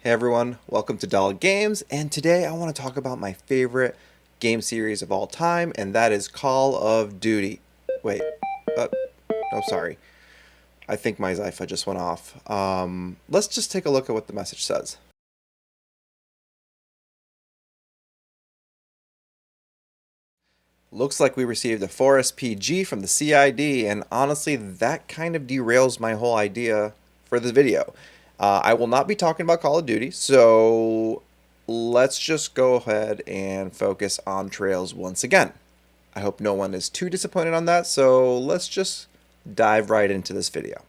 Hey everyone, welcome to Dollar Games, and today I want to talk about my favorite game series of all time, and that is Call of Duty. Wait, no, sorry. I think my Wi-Fi just went off. Let's just take a look at what the message says. Looks like we received a 4SPG from the CID, and honestly, that kind of derails my whole idea for this video. I will not be talking about Call of Duty, so let's just go ahead and focus on Trails once again. I hope no one is too disappointed on that, so let's just dive right into this video.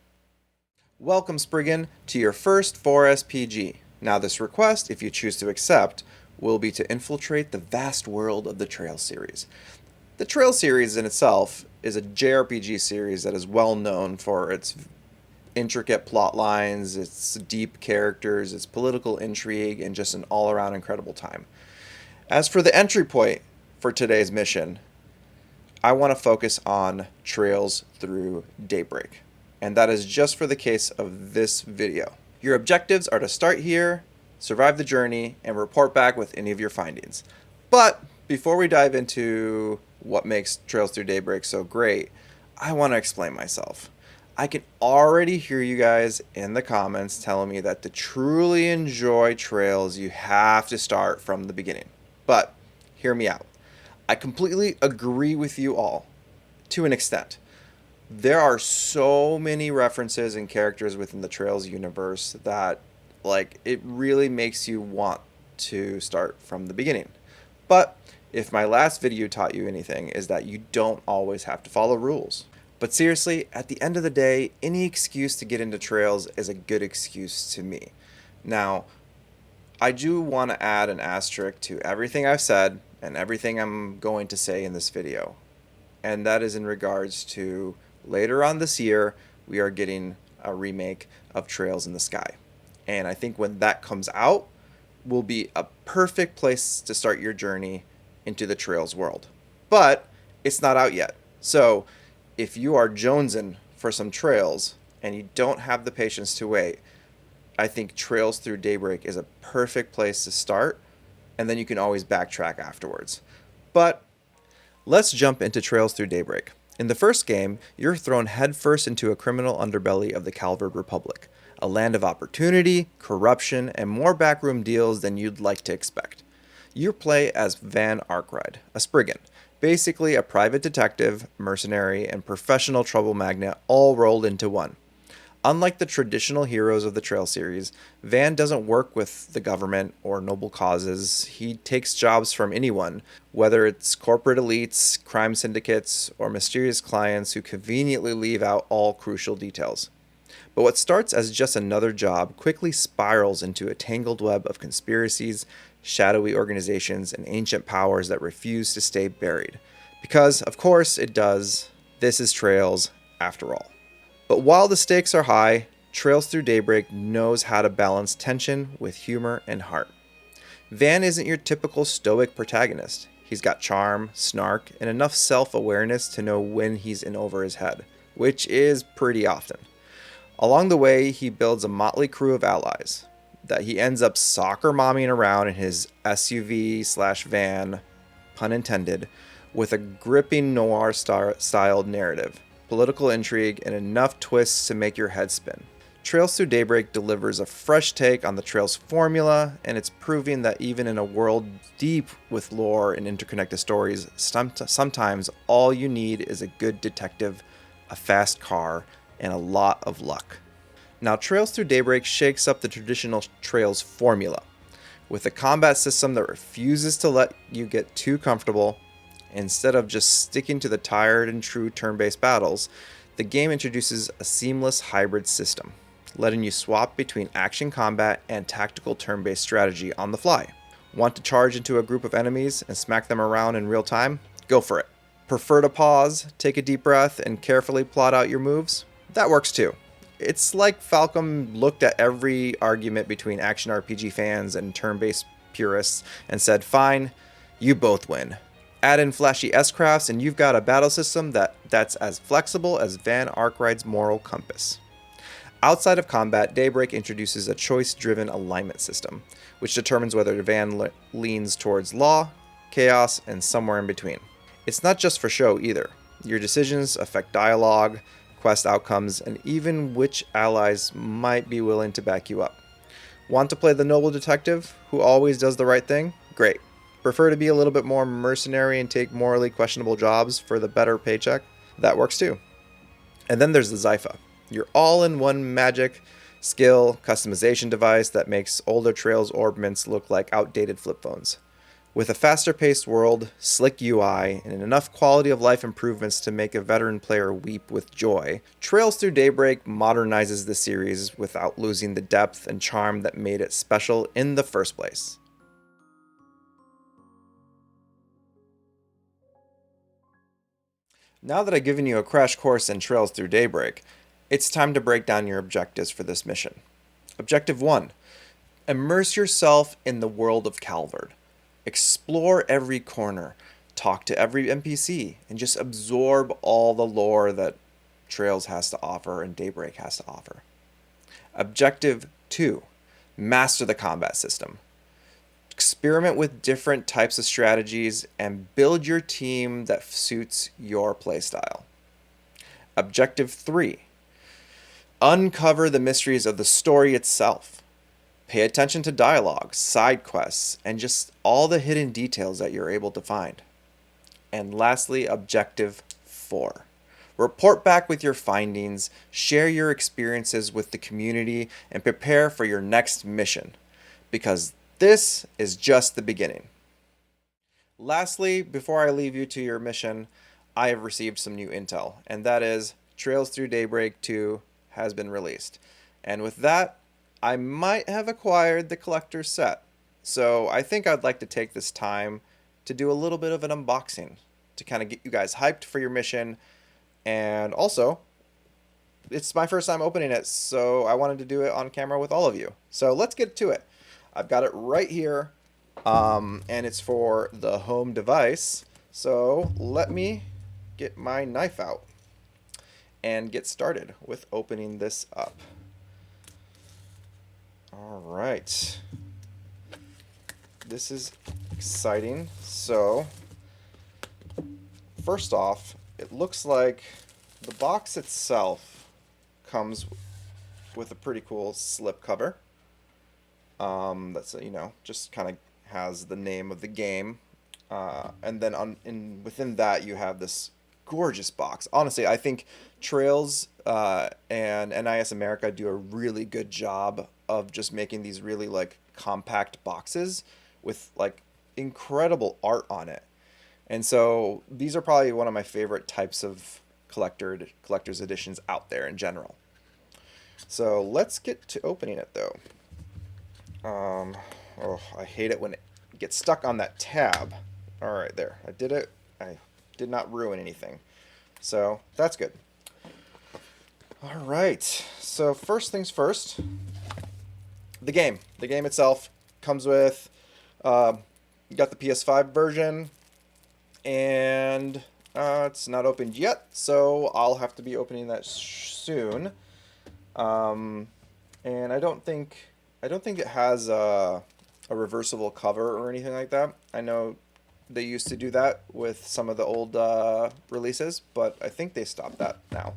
Welcome, Spriggan, to your first 4SPG. Now, this request, if you choose to accept, will be to infiltrate the vast world of the Trails series. The Trail series in itself is a JRPG series that is well known for its intricate plot lines, its deep characters, its political intrigue, and just an all-around incredible time. As for the entry point for today's mission, I want to focus on Trails through Daybreak, and that is just for the case of this video. Your objectives are to start here, survive the journey, and report back with any of your findings. But before we dive into what makes Trails Through Daybreak so great, I want to explain myself. I can already hear you guys in the comments telling me that to truly enjoy Trails, you have to start from the beginning. But hear me out. I completely agree with you all, to an extent. There are so many references and characters within the Trails universe that, it really makes you want to start from the beginning. But if my last video taught you anything, is that you don't always have to follow rules. But seriously, at the end of the day, any excuse to get into Trails is a good excuse to me. Now, I do want to add an asterisk to everything I've said and everything I'm going to say in this video. And that is in regards to later on this year, we are getting a remake of Trails in the Sky. And I think when that comes out, will be a perfect place to start your journey into the Trails world. But it's not out yet. So if you are jonesing for some Trails and you don't have the patience to wait, I think Trails Through Daybreak is a perfect place to start, and then you can always backtrack afterwards. But let's jump into Trails Through Daybreak. In the first game, you're thrown headfirst into a criminal underbelly of the Calvard Republic, a land of opportunity, corruption, and more backroom deals than you'd like to expect. You play as Van Arkwright, a Spriggan, basically a private detective, mercenary, and professional trouble magnate all rolled into one. Unlike the traditional heroes of the Trail series, Van doesn't work with the government or noble causes. He takes jobs from anyone, whether it's corporate elites, crime syndicates, or mysterious clients who conveniently leave out all crucial details. But what starts as just another job quickly spirals into a tangled web of conspiracies, shadowy organizations, and ancient powers that refuse to stay buried. Because, of course, it does. This is Trails, after all. But while the stakes are high, Trails Through Daybreak knows how to balance tension with humor and heart. Van isn't your typical stoic protagonist. He's got charm, snark, and enough self-awareness to know when he's in over his head, which is pretty often. Along the way, he builds a motley crew of allies that he ends up soccer momming around in his SUV/van, pun intended, with a gripping noir-styled narrative, political intrigue, and enough twists to make your head spin. Trails Through Daybreak delivers a fresh take on the Trails formula, and it's proving that even in a world deep with lore and interconnected stories, sometimes all you need is a good detective, a fast car, and a lot of luck. Now, Trails Through Daybreak shakes up the traditional Trails formula. With a combat system that refuses to let you get too comfortable, instead of just sticking to the tired and true turn-based battles, the game introduces a seamless hybrid system, letting you swap between action combat and tactical turn-based strategy on the fly. Want to charge into a group of enemies and smack them around in real time? Go for it. Prefer to pause, take a deep breath, and carefully plot out your moves? That works too. It's like Falcom looked at every argument between action RPG fans and turn-based purists and said, fine, you both win. Add in flashy S-crafts and you've got a battle system that's as flexible as Van Arkwright's moral compass. Outside of combat, Daybreak introduces a choice-driven alignment system, which determines whether the van leans towards law, chaos, and somewhere in between. It's not just for show either. Your decisions affect dialogue, quest outcomes, and even which allies might be willing to back you up. Want to play the noble detective who always does the right thing? Great. Prefer to be a little bit more mercenary and take morally questionable jobs for the better paycheck? That works too. And then there's the Zypha, your all-in-one magic, skill, customization device that makes older Trails orbments look like outdated flip phones. With a faster-paced world, slick UI, and enough quality-of-life improvements to make a veteran player weep with joy, Trails Through Daybreak modernizes the series without losing the depth and charm that made it special in the first place. Now that I've given you a crash course in Trails Through Daybreak, it's time to break down your objectives for this mission. Objective 1. Immerse yourself in the world of Calvard. Explore every corner, talk to every NPC, and just absorb all the lore that Trails has to offer and Daybreak has to offer. Objective 2. Master the combat system. Experiment with different types of strategies and build your team that suits your playstyle. Objective 3. Uncover the mysteries of the story itself. Pay attention to dialogue, side quests, and just all the hidden details that you're able to find. And lastly, Objective 4. Report back with your findings, share your experiences with the community, and prepare for your next mission. Because this is just the beginning. Lastly, before I leave you to your mission, I have received some new intel, and that is Trails Through Daybreak II has been released. And with that, I might have acquired the collector's set. So I think I'd like to take this time to do a little bit of an unboxing to kind of get you guys hyped for your mission. And also, it's my first time opening it, so I wanted to do it on camera with all of you. So let's get to it. I've got it right here, and it's for the home device. So let me get my knife out and get started with opening this up. All right. This is exciting. So, first off, it looks like the box itself comes with a pretty cool slip cover. That's, just kind of has the name of the game. And then within that, you have this gorgeous box. Honestly, I think Trails and NIS America do a really good job of just making these really compact boxes with incredible art on it. And so these are probably one of my favorite types of collector's editions out there in general. So let's get to opening it though. I hate it when it gets stuck on that tab. All right, there. I did it. I did not ruin anything. So that's good. All right. So first things first, the game. The game itself comes with, you got the PS5 version, and it's not opened yet, so I'll have to be opening that soon. And I don't think it has a reversible cover or anything like that. I know they used to do that with some of the old releases, but I think they stopped that now.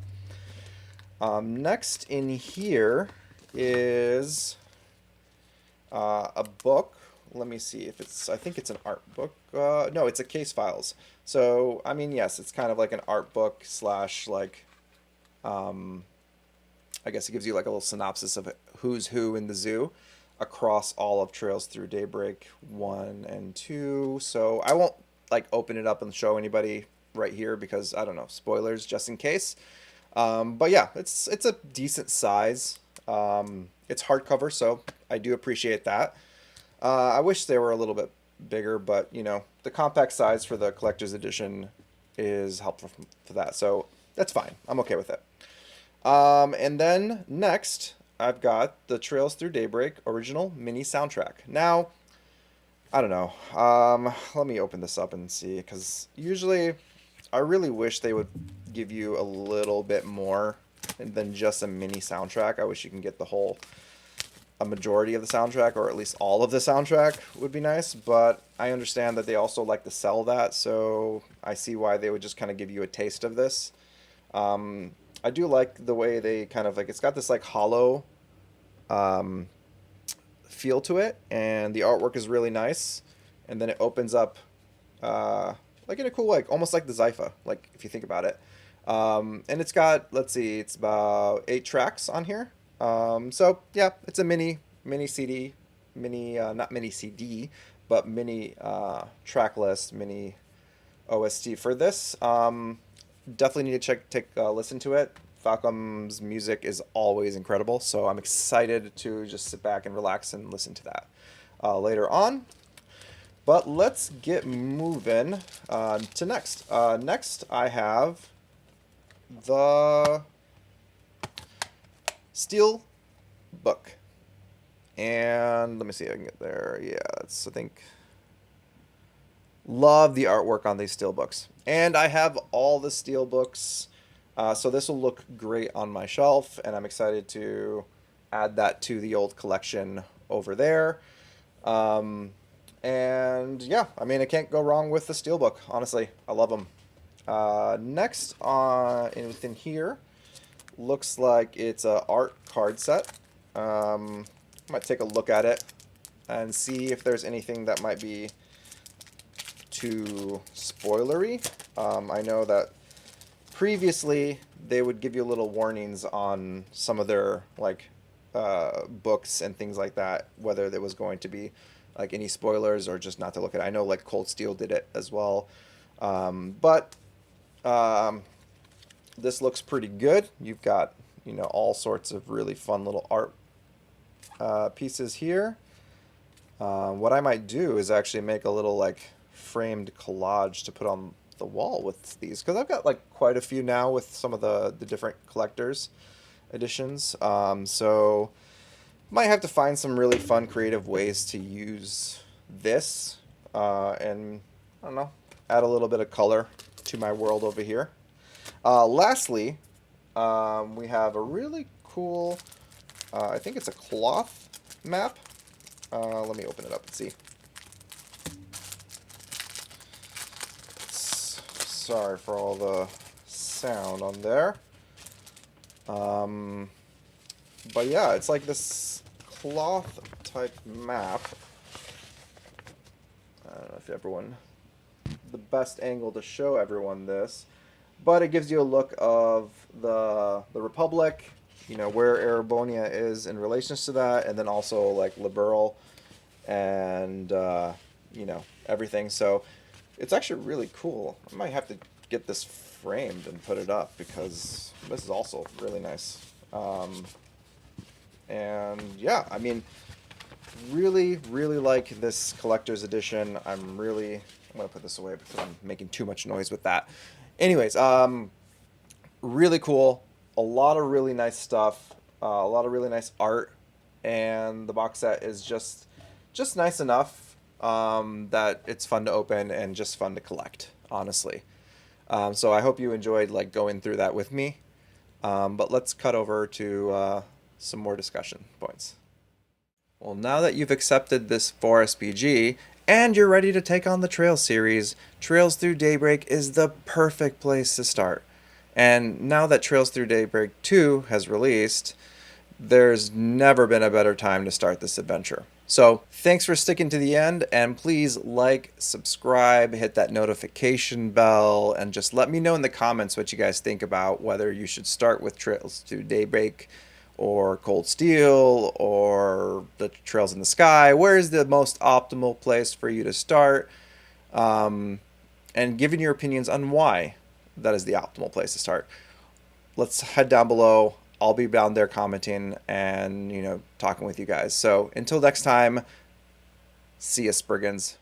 Next in here is a book. Let me see if it's, I think it's an art book. No, it's a case files. So, I mean, yes, it's kind of like an art book slash I guess it gives you like a little synopsis of who's who in the zoo across all of Trails Through Daybreak 1 and 2. So I won't open it up and show anybody right here because, I don't know, spoilers just in case. But yeah, it's a decent size. It's hardcover, so I do appreciate that. I wish they were a little bit bigger, but the compact size for the collector's edition is helpful for that. So that's fine. I'm okay with it. And then next, I've got the Trails Through Daybreak original mini soundtrack. Now, I don't know. Let me open this up and see, because usually I really wish they would give you a little bit more than just a mini soundtrack. I wish you can get a majority of the soundtrack, or at least all of the soundtrack would be nice, but I understand that they also like to sell that, so I see why they would just kind of give you a taste of this. I do like the way they kind of like, it's got this like hollow um, feel to it, and the artwork is really nice, and then it opens up like in a cool, like almost like the Zypha, like if you think about it. And it's got, let's see, it's about 8 tracks on here. So yeah, it's a mini CD, not mini CD, but mini track list, mini OST for this. Definitely need to take a listen to it. Falcom's music is always incredible, so I'm excited to just sit back and relax and listen to that later on. But let's get moving to next. Next, I have the Steel Book. And let me see if I can get there. Yeah, I think, love the artwork on these Steel Books. And I have all the Steel Books, so this will look great on my shelf, and I'm excited to add that to the old collection over there. And yeah, I mean, I can't go wrong with the Steelbook, honestly. I love them. Next within here, looks like it's a art card set. Might take a look at it and see if there's anything that might be too spoilery. I know that previously they would give you little warnings on some of their like books and things like that, whether there was going to be like any spoilers or just not to look at it. I know like Cold Steel did it as well. But this looks pretty good. You've got, all sorts of really fun little art pieces here. What I might do is actually make a little like framed collage to put on the wall with these, because I've got like quite a few now with some of the different collectors editions. So might have to find some really fun creative ways to use this and I don't know, add a little bit of color to my world over here. Lastly, we have a really cool, I think it's a cloth map. Let me open it up and see. Sorry for all the sound on there. But yeah, it's like this cloth type map. I don't know if the best angle to show everyone this, but it gives you a look of the Republic, where Erebonia is in relation to that, and then also like Liberal and everything. So it's actually really cool. I might have to get this framed and put it up, because this is also really nice. And yeah, I mean, really like this collector's edition. I'm gonna put this away because I'm making too much noise with that. Anyways, really cool. A lot of really nice stuff. A lot of really nice art, and the box set is just nice enough that it's fun to open and just fun to collect, honestly. So I hope you enjoyed like going through that with me. But let's cut over to some more discussion points. Well, now that you've accepted this 4SPG and you're ready to take on the Trails series, Trails Through Daybreak is the perfect place to start. And now that Trails Through Daybreak II has released, there's never been a better time to start this adventure. So thanks for sticking to the end, and please like, subscribe, hit that notification bell, and just let me know in the comments what you guys think about whether you should start with Trails Through Daybreak or Cold Steel or the Trails in the Sky. Where is the most optimal place for you to start? And giving your opinions on why that is the optimal place to start. Let's head down below. I'll be down there commenting and, talking with you guys. So until next time, see ya, Spriggans.